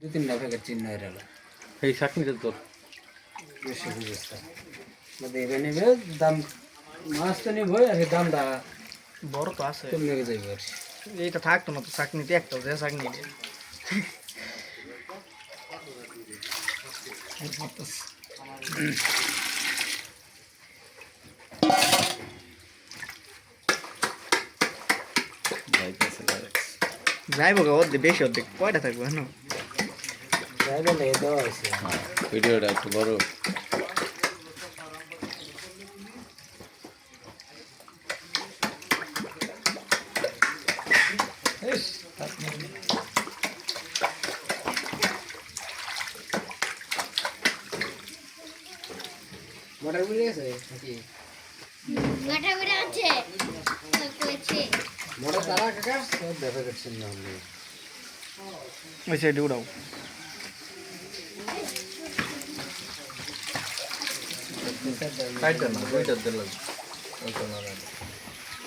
দু-তিনটা packet চিহ্ন হয়ে গেল এই চাটনিটা তোর বেশি বুঝেছে দেবে নেবে দাম মাছ তো নিব আর এই দামটা বড় তো আছে কমে যাইব আর এইটা থাকতো না তো চাকনিতে একটা যে চাকনি যাইব গা অর্ধেক বেশি অর্ধেক কয়টা থাকবো হ্যাঁ যাইবে লে দেওয়া হয়েছে ভিডিওটা একটু বড় মটর বুঝে গেছে নাকি গাটা করে আছে কইছে মটর তারা কাকা সব প্যাকেট চিহ্ন হলে ওই সাইডে উড়াও কাইটা না দুইটা দিলাম